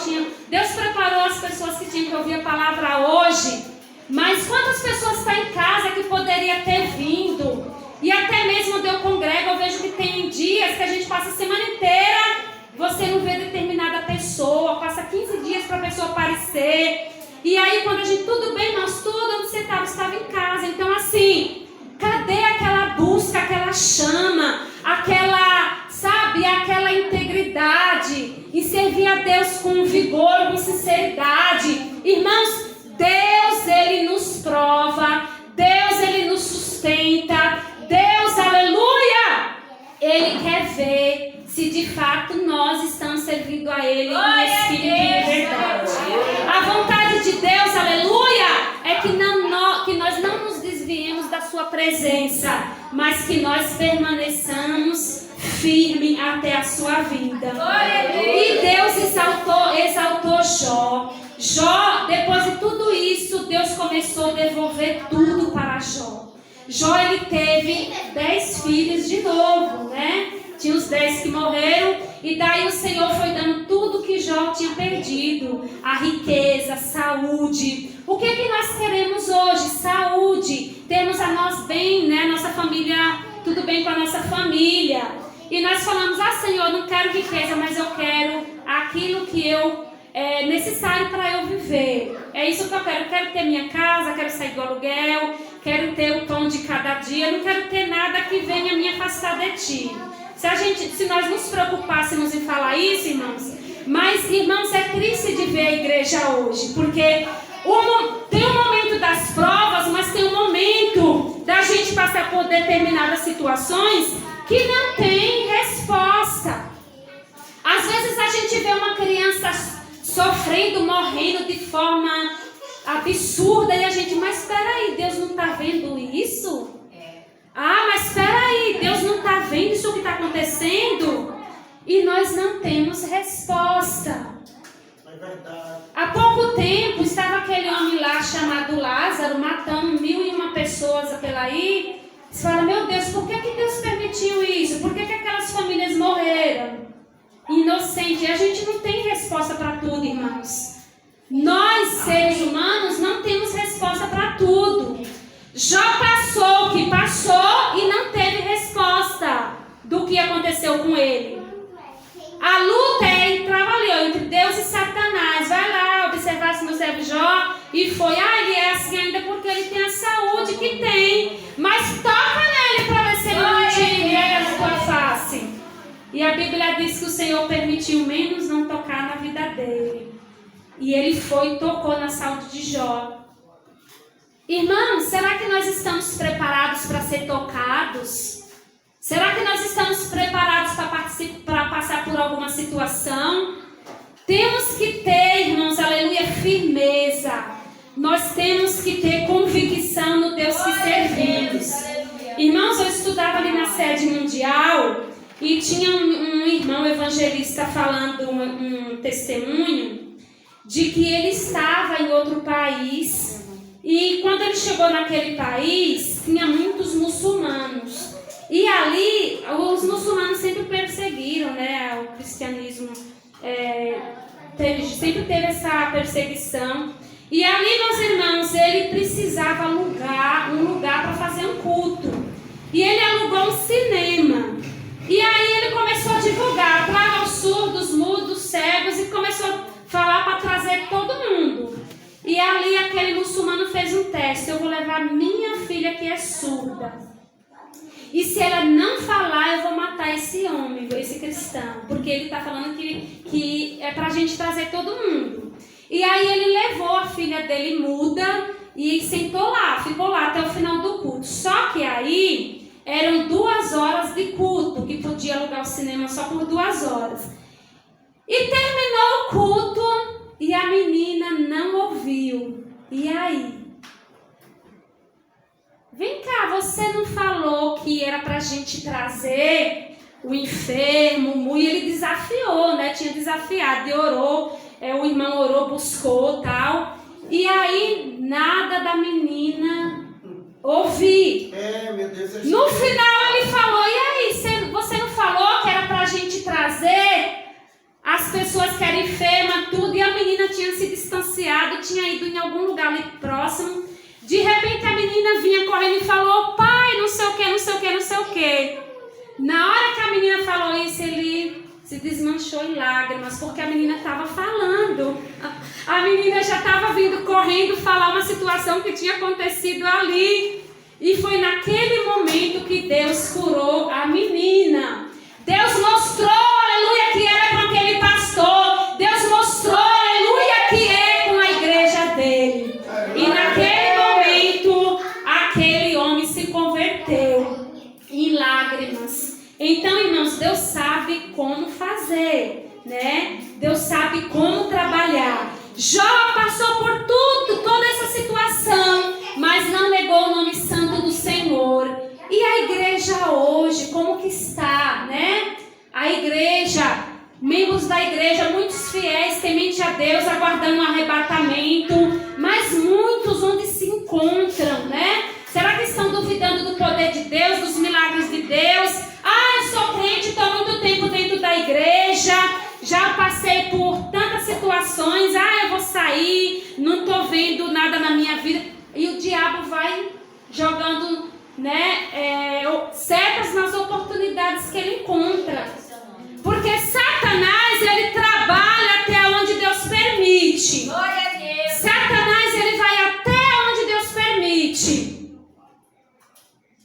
Deus preparou as pessoas que tinham que ouvir a palavra hoje. Mas quantas pessoas estão em casa que poderia ter vindo? E até mesmo onde eu congrego, eu vejo que tem dias que a gente passa a semana inteira, você não vê determinada pessoa, passa 15 dias para a pessoa aparecer. E aí quando a gente, tudo bem, nós tudo, onde você estava em casa. Então assim, cadê aquela busca, aquela chama, aquela integridade, e servir a Deus com vigor, com sinceridade? Irmãos, Deus, Ele nos prova, Deus, Ele nos sustenta, Deus, aleluia, Ele quer ver se de fato nós estamos servindo a Ele em espírito e em verdade. A vontade de Deus, aleluia, é que nós não nos desviemos da sua presença, mas que nós permaneçamos firmes até a sua vinda. E Deus exaltou Jó. Jó, depois de tudo isso, Deus começou a devolver tudo para Jó. Jó, ele teve 10 filhos de novo, né? Tinha os 10 que morreram, e daí o Senhor foi dando tudo que Jó tinha perdido. A riqueza, a saúde. O que é que nós queremos hoje? Saúde. Termos a nós bem, né? Nossa família, tudo bem com a nossa família. E nós falamos, Senhor, eu não quero riqueza, mas eu quero aquilo que é necessário para eu viver. É isso que eu quero. Eu quero ter minha casa, quero sair do aluguel, quero ter o pão de cada dia. Eu não quero ter nada que venha me afastar de ti. Se nós nos preocupássemos em falar isso, irmãos, mas, irmãos, é triste de ver a igreja hoje, porque tem um momento das provas, mas tem um momento da gente passar por determinadas situações que não tem resposta. Às vezes a gente vê uma criança sofrendo, morrendo de forma absurda, e a gente, mas espera aí, Deus não está vendo isso? Mas espera aí, Deus não está vendo isso que está acontecendo? E nós não temos resposta. É verdade. Há pouco tempo estava aquele homem lá chamado Lázaro, matando 1.001 pessoas pela aí. Você fala, meu Deus, por que Deus permitiu isso? Por que aquelas famílias morreram? Inocente. E a gente não tem resposta para tudo, irmãos. Nós, seres humanos, não temos resposta para tudo. Jó passou o que passou e não teve resposta do que aconteceu com ele. A luta entrava ali, entre Deus e Satanás. Vai lá observar se meu servo Jó. E foi, ele é assim ainda porque ele tem a saúde que tem. Mas toca nele para ver se ele não te nega na tua face. E a Bíblia diz que o Senhor permitiu menos não tocar na vida dele. E ele foi e tocou na saúde de Jó. Irmãos, será que nós estamos preparados para ser tocados? Será que nós estamos preparados para passar por alguma situação? Temos que ter, irmãos, aleluia, firmeza. Nós temos que ter convicção no Deus que servimos. Irmãos, eu estudava ali na sede mundial e tinha um irmão evangelista falando um testemunho de que ele estava em outro país e quando ele chegou naquele país, tinha muitos muçulmanos. E ali, os muçulmanos sempre perseguiram, né, o cristianismo, sempre teve essa perseguição. E ali, meus irmãos, ele precisava alugar um lugar para fazer um culto. E ele alugou um cinema. E aí ele começou a divulgar para os surdos, mudos, cegos, e começou a falar para trazer todo mundo. E ali aquele muçulmano fez um teste: eu vou levar minha filha que é surda. E se ela não falar, eu vou matar esse homem, esse cristão. Porque ele está falando que é para a gente trazer todo mundo. E aí ele levou a filha dele muda e sentou lá, ficou lá até o final do culto. Só que aí eram 2 horas de culto, que podia alugar o cinema só por 2 horas. E terminou o culto e a menina não ouviu. E aí? Vem cá, você não falou que era pra gente trazer o enfermo? E ele desafiou, né? Tinha desafiado e orou. O irmão orou, buscou tal. E aí, nada da menina ouvir. Meu Deus, no final ele falou: e aí, você não falou que era pra gente trazer as pessoas que eram enfermas, tudo? E a menina tinha se distanciado, tinha ido em algum lugar ali próximo. De repente a menina vinha correndo e falou: pai, não sei o que, não sei o que, não sei o que. Na hora que a menina falou isso, ele se desmanchou em lágrimas, porque a menina estava falando. A menina já estava vindo correndo falar uma situação que tinha acontecido ali. E foi naquele momento que Deus curou a menina. Deus mostrou, aleluia, que era com aquele pastor. Deus mostrou, aleluia, que é com a igreja dele. E naquele momento, aquele homem se converteu em lágrimas. Então, irmãos, Deus sabe como fazer, né? Deus sabe como trabalhar. Jó passou por toda essa situação, mas não negou o nome santo do Senhor. E a igreja hoje, como que está, né? A igreja, membros da igreja, muitos fiéis, temente a Deus, aguardando um arrebatamento, mas muitos onde se encontram, né? Será que estão duvidando do poder de Deus, dos milagres de Deus? Eu sou crente, estou muito tempo dentro da igreja, já passei por tantas situações, eu vou sair, não estou vendo nada na minha vida. E o diabo vai jogando, né, setas nas oportunidades que ele encontra. Porque Satanás, ele trabalha até onde Deus permite. Glória a Deus. Satanás, ele vai até onde Deus permite.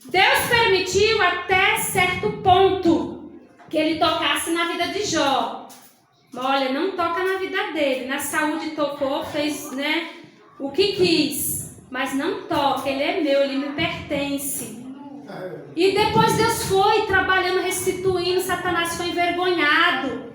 Deus permitiu até certo ponto que ele tocasse na vida de Jó. Olha, não toca na vida dele. Na saúde tocou, fez, né, o que quis. Mas não toca, ele é meu, ele me pertence. E depois Deus foi trabalhando, restituindo. Satanás foi envergonhado.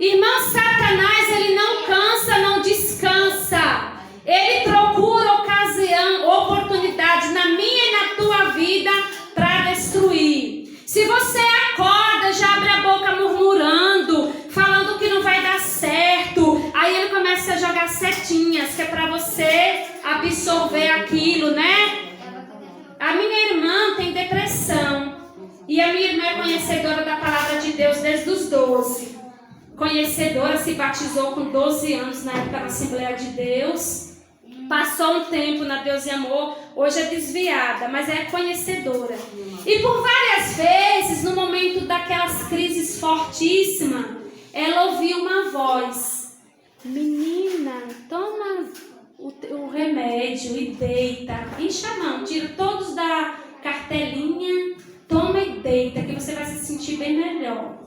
Irmão, Satanás, ele não cansa, não descansa. Ele procura ocasião, oportunidade na minha e na tua vida para destruir. Se você acorda, já abre a boca murmurando, falando que não vai dar certo, aí ele começa a jogar setinhas, que é para você absorver aquilo, né? A minha irmã tem depressão. E a minha irmã é conhecedora da palavra de Deus desde os 12. Conhecedora, se batizou com 12 anos na época da Assembleia de Deus. Passou um tempo na Deus e Amor, hoje é desviada, mas é conhecedora. E por várias vezes, no momento daquelas crises fortíssimas, ela ouviu uma voz: menina, toma o remédio e deita, enche a mão, tira todos da cartelinha, toma e deita, que você vai se sentir bem melhor.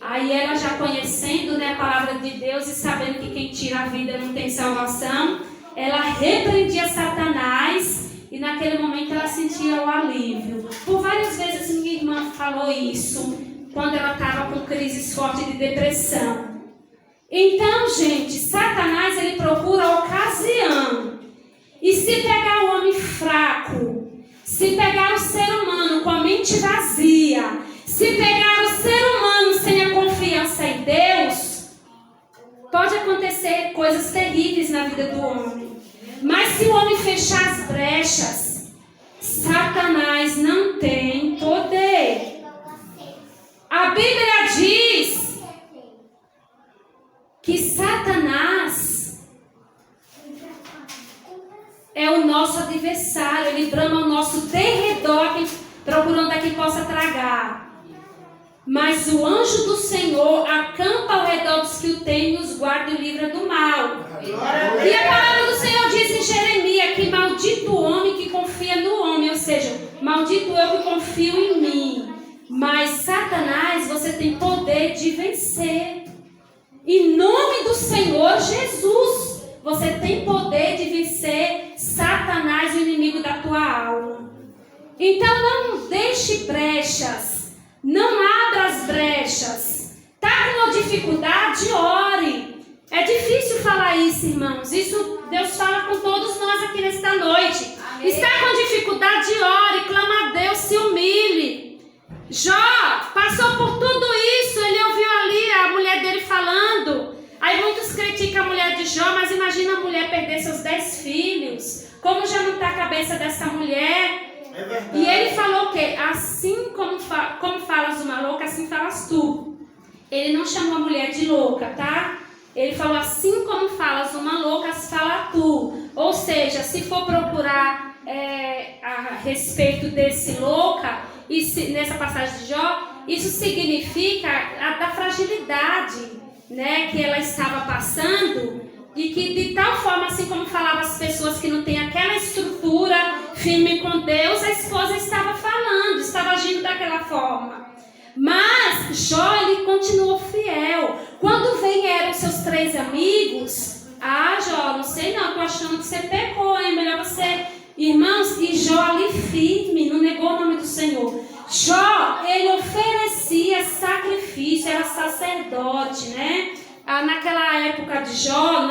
Aí ela já conhecendo, né, a palavra de Deus e sabendo que quem tira a vida não tem salvação, ela repreendia Satanás e naquele momento ela sentia o alívio. Por várias vezes minha irmã falou isso, quando ela estava com crises fortes de depressão. Então, gente, Satanás, ele procura ocasião. E se pegar o homem fraco, se pegar o ser humano com a mente vazia, se pegar vida do homem. Mas se o homem fechar as brechas, Satanás não tem poder. A Bíblia diz que Satanás é o nosso adversário. Ele brama ao nosso derredor, procurando a quem possa tragar. Mas o anjo do Senhor acampa ao redor dos que o temem e os guarda e livra do mal. E a palavra do Senhor diz em Jeremias que maldito o homem que confia no homem, ou seja, maldito eu que confio em mim. Mas Satanás, você tem poder de vencer. Em nome do Senhor Jesus, você tem poder de vencer Satanás, o inimigo da tua alma. Então não deixe brechas. Não abra as brechas. Está com uma dificuldade? Ore. É difícil falar isso, irmãos. Isso Deus fala com todos nós aqui nesta noite. Amém. Está com dificuldade? Ore. Clama a Deus, se humilhe. Jó passou por tudo isso. Ele ouviu ali a mulher dele falando. Aí muitos criticam a mulher de Jó, mas imagina a mulher perder seus 10 filhos. Como já não está a cabeça dessa mulher? E ele falou o quê? Assim como falas uma louca, assim falas tu. Ele não chamou a mulher de louca, tá? Ele falou assim como falas uma louca, fala tu. Ou seja, se for procurar a respeito desse louca, nessa passagem de Jó, isso significa da fragilidade, né, que ela estava passando. E que de tal forma, assim como falavam as pessoas que não têm aquela estrutura firme com Deus, a esposa estava falando, estava agindo daquela forma. Mas Jó, ele continuou fiel. Quando vieram seus 3 amigos, Jó, não sei não, tô achando que você pecou, hein? Melhor você... Irmãos, e Jó ali firme, não negou o nome do Senhor. Jó, ele oferecia sacrifício, era sacerdote, né? Naquela época de Jó,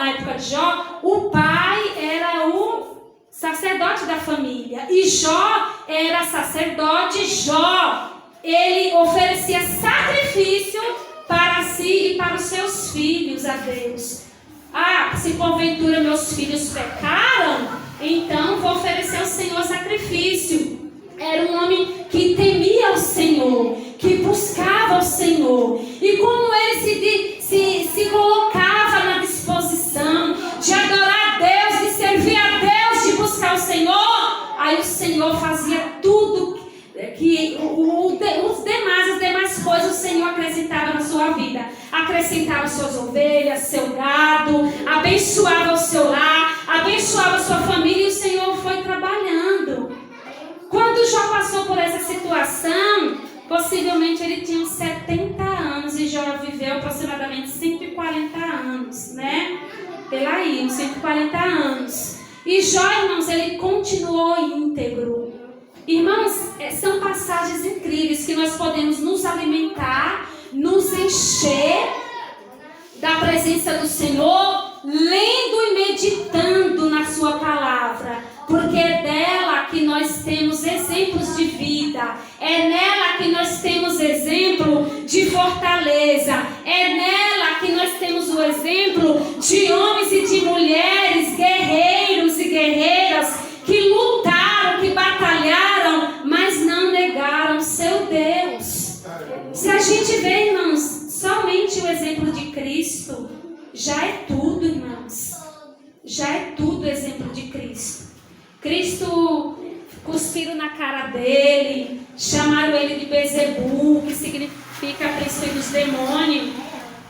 o pai era o sacerdote da família. E Jó era sacerdote. Jó, ele oferecia sacrifício para si e para os seus filhos a Deus. Se porventura meus filhos pecaram, então vou oferecer ao Senhor sacrifício. Era um homem que temia o Senhor, que buscava o Senhor. E como ele se colocava na disposição de adorar a Deus, de servir a Deus, de buscar o Senhor, aí o Senhor fazia tudo que as demais coisas o Senhor acrescentava na sua vida. Acrescentava suas ovelhas, seu gado, abençoava o seu lar, abençoava a sua família, e o Senhor foi trabalhando. Quando Jó passou por essa situação, possivelmente ele tinha uns 70 anos, e Jó viveu aproximadamente 140 anos, né? Pelaí, uns 140 anos. E Jó, irmãos, ele continuou íntegro. Irmãos, são passagens incríveis que nós podemos nos alimentar, nos encher da presença do Senhor, lendo e meditando na sua palavra. Porque é dela que nós temos exemplos de vida, é nela que nós temos exemplo de fortaleza, é nela que nós temos o exemplo de homens e de mulheres, guerreiros e guerreiras, que lutaram, que batalharam, mas não negaram seu Deus. Se a gente vê, irmãos, somente o exemplo de Cristo, já é tudo, irmãos. Já é tudo o exemplo de Cristo. Cristo cuspiram na cara dele, chamaram ele de Bezebu, que significa príncipe dos demônios.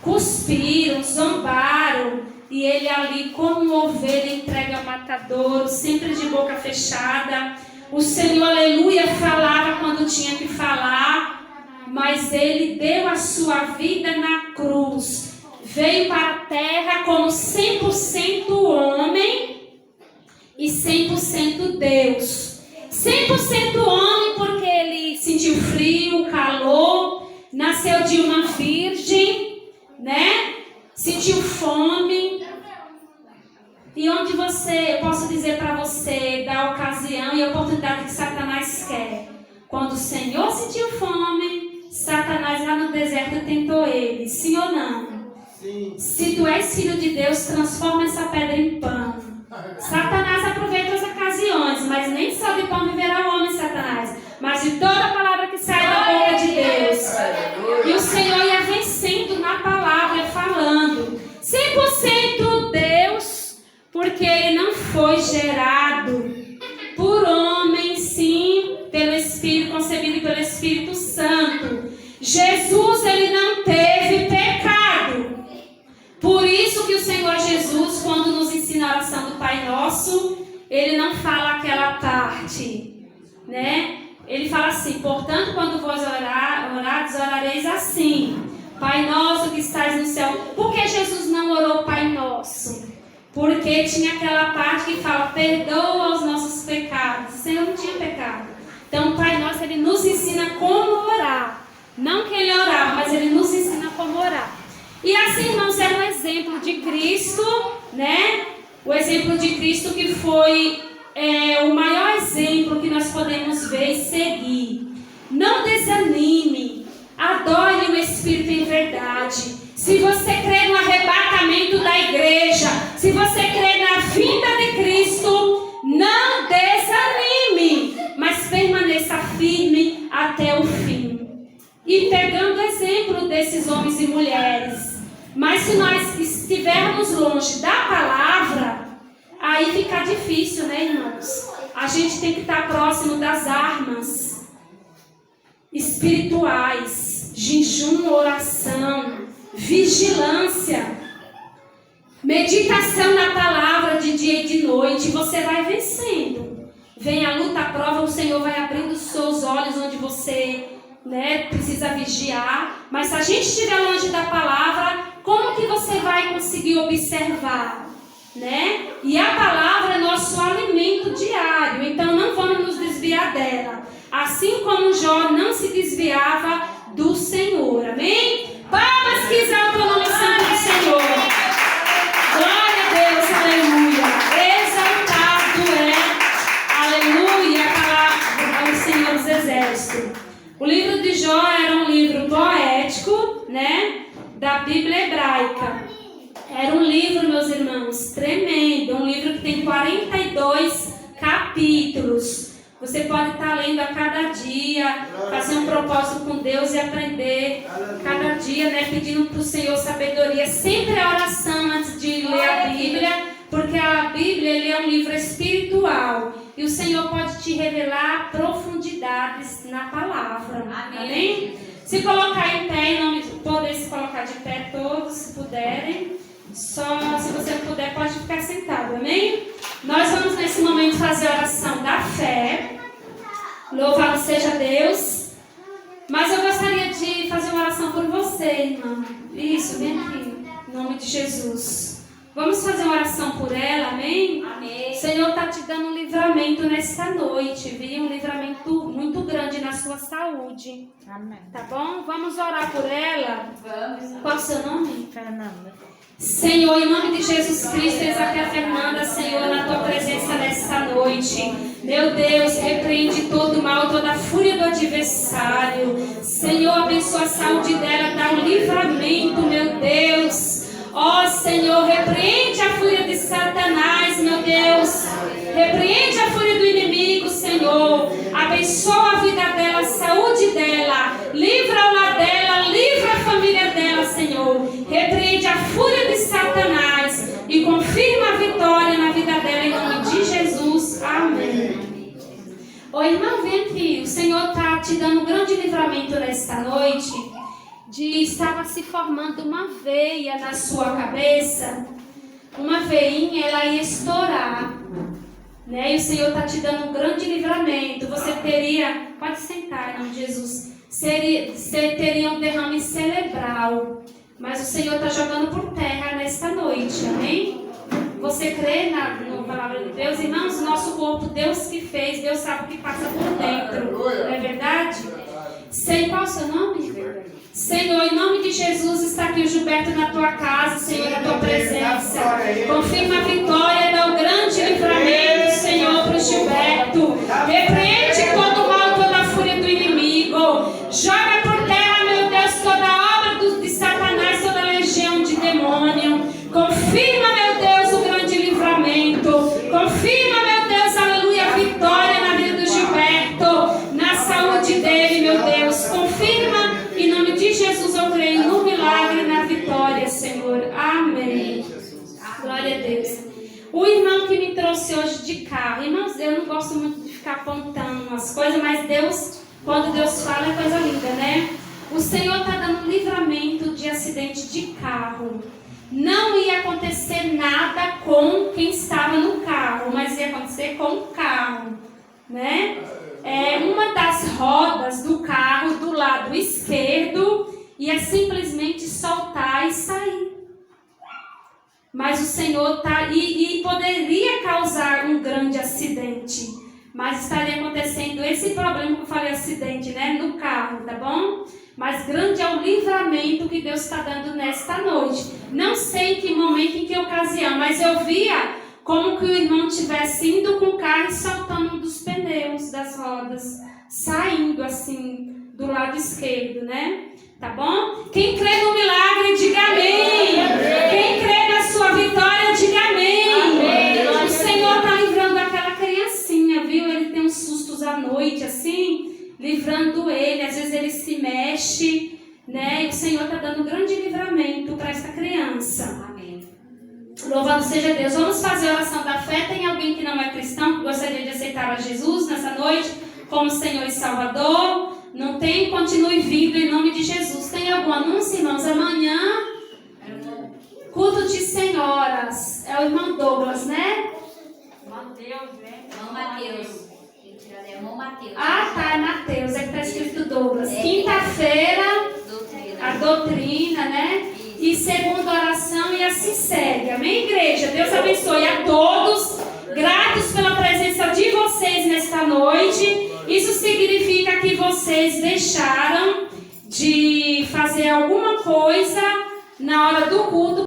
Cuspiram, zombaram, e ele ali, como uma ovelha entregue ao matadouro, sempre de boca fechada. O Senhor, aleluia, falava quando tinha que falar, mas ele deu a sua vida na cruz. Veio para a terra como 100% homem e 100% Deus. 100% homem porque ele sentiu frio, calor, nasceu de uma virgem, né? Sentiu fome. E onde eu posso dizer para você, da ocasião e oportunidade que Satanás quer. Quando o Senhor sentiu fome, Satanás lá no deserto tentou ele. Sim ou não? Sim. Se tu és filho de Deus, transforma essa pedra em pão. Satanás aproveita as ocasiões, mas nem só de pão viverá o homem, Satanás, mas de toda a palavra que sai da boca de Deus. E o Senhor ia vencendo na palavra, falando. 100% Deus, porque ele não foi gerado por homem, sim, pelo Espírito, concebido pelo Espírito Santo. Jesus, ele não teve pecado. Por isso que o Senhor Jesus, quando nos ensina a oração do Pai Nosso, ele não fala aquela parte, né? Ele fala assim: portanto, quando vós orares, orareis assim: Pai Nosso que estás no céu. Por que Jesus não orou Pai Nosso? Porque tinha aquela parte que fala: perdoa os nossos pecados. O Senhor não tinha pecado. Então o Pai Nosso, ele nos ensina como orar. Não que ele orava, mas ele nos ensina como orar. E assim, irmãos, é um exemplo de Cristo, né? O exemplo de Cristo que foi o maior exemplo que nós podemos ver e seguir. Não desanime. Adore o Espírito em verdade. Se você crê no arrebatamento da igreja, se você crê na vinda de Cristo, não desanime, mas permaneça firme até o fim. E pegando o exemplo desses homens e mulheres, mas se nós estivermos longe da palavra, aí fica difícil, né, irmãos? A gente tem que estar próximo das armas espirituais, jejum, oração, vigilância, meditação na palavra de dia e de noite. Você vai vencendo. Vem a luta, a prova, o Senhor vai abrindo os seus olhos onde você, né, precisa vigiar. Mas se a gente estiver longe da palavra, como que você vai conseguir observar, né? E a palavra é nosso alimento diário, então não vamos nos desviar dela. Assim como Jó não se desviava do Senhor, amém? Palmas que exaltam o nome santo do Senhor. Glória a Deus, aleluia. Exaltado é, aleluia, a palavra do Senhor dos Exércitos. O livro de Jó era um livro poético, né, da Bíblia hebraica. Era um livro, meus irmãos, tremendo. Um livro que tem 42 capítulos. Você pode estar lendo a cada dia, fazer um propósito com Deus e aprender cada dia, né, pedindo para o Senhor sabedoria. Sempre a oração antes de ler a Bíblia, porque a Bíblia, ele é um livro espiritual. E o Senhor pode te revelar profundidades na palavra. Amém? Se colocar em pé, em nome de poder se colocar de pé todos, se puderem. Só se você não puder, pode ficar sentado. Amém? Nós vamos nesse momento fazer a oração da fé. Louvado seja Deus. Mas eu gostaria de fazer uma oração por você, irmão. Isso, vem aqui. Em nome de Jesus. Vamos fazer uma oração por ela, amém? Amém. O Senhor está te dando um livramento nesta noite, viu? Um livramento muito grande na sua saúde. Amém. Tá bom? Vamos orar por ela? Vamos. Qual é o seu nome? Fernanda. Senhor, em nome de Jesus Cristo, eis aqui a Fernanda, Senhor, na tua presença nesta noite. Meu Deus, repreende todo o mal, toda a fúria do adversário. Senhor, abençoa a saúde dela, dá um livramento, meu Deus. Ó Senhor, repreende a fúria de Satanás, meu Deus. Repreende a fúria do inimigo, Senhor. Abençoa a vida dela, a saúde dela. Livra o lar dela, livra a família dela, Senhor. Repreende a fúria de Satanás e confirma a vitória na vida dela, em nome de Jesus. Amém. Ô irmão, vem aqui. O Senhor está te dando um grande livramento nesta noite. Estava se formando uma veia na sua cabeça, uma veinha, ela ia estourar, né? E o Senhor está te dando um grande livramento. Você teria, pode sentar em nome de Jesus, você teria um derrame cerebral, mas o Senhor está jogando por terra nesta noite, amém? Você crê na palavra de Deus? Irmãos, nosso corpo, Deus que fez, Deus sabe o que passa por dentro, não é verdade? Sei qual é o seu nome? Senhor, em nome de Jesus, está aqui o Gilberto na tua casa, Senhor, na tua presença. Confirma a vitória, dá um grande livramento, Senhor, para o Gilberto. Repreende todo o mal, toda a fúria do inimigo. Joga por terra, meu Deus, toda a obra de Satanás, toda a legião de demônio. Confirma, meu Deus, o grande livramento. trouxe hoje de carro. Irmãos, eu não gosto muito de ficar apontando umas coisas, mas Deus, quando Deus fala, é coisa linda, né? O Senhor está dando livramento de acidente de carro. Não ia acontecer nada com quem estava no carro, mas ia acontecer com o carro, né? Uma das rodas do carro do lado esquerdo ia simplesmente soltar e sair. Mas o Senhor e poderia causar um grande acidente, mas estaria acontecendo esse problema que eu falei, acidente, né, no carro, tá bom? Mas grande é o livramento que Deus está dando nesta noite. Não sei em que momento, em que ocasião, mas eu via como que o irmão estivesse indo com o carro e soltando um dos pneus das rodas, saindo assim do lado esquerdo, né? Tá bom? Quem crê no milagre, diga amém. Quem crê na sua vitória, diga amém. O Senhor está livrando aquela criancinha, viu? Ele tem uns sustos à noite, assim, livrando ele. Às vezes ele se mexe, né? E o Senhor está dando um grande livramento para essa criança. Amém. Louvado seja Deus. Vamos fazer a oração da fé. Tem alguém que não é cristão, que gostaria de aceitar a Jesus nessa noite como Senhor e Salvador? Não tem? Continue vindo em nome de Jesus. Tem algum anúncio, irmãos? Amanhã, culto de senhoras. É o irmão Douglas, né? Mateus, né? Irmão Mateus. Irmão Mateus. Ah, tá, é Mateus. É que está escrito Douglas. Quinta-feira, a doutrina, né? E segunda oração, e assim segue. Amém, igreja? Deus abençoe a todos. Gratos pela presença de vocês nesta noite. Isso significa que vocês deixaram de fazer alguma coisa na hora do culto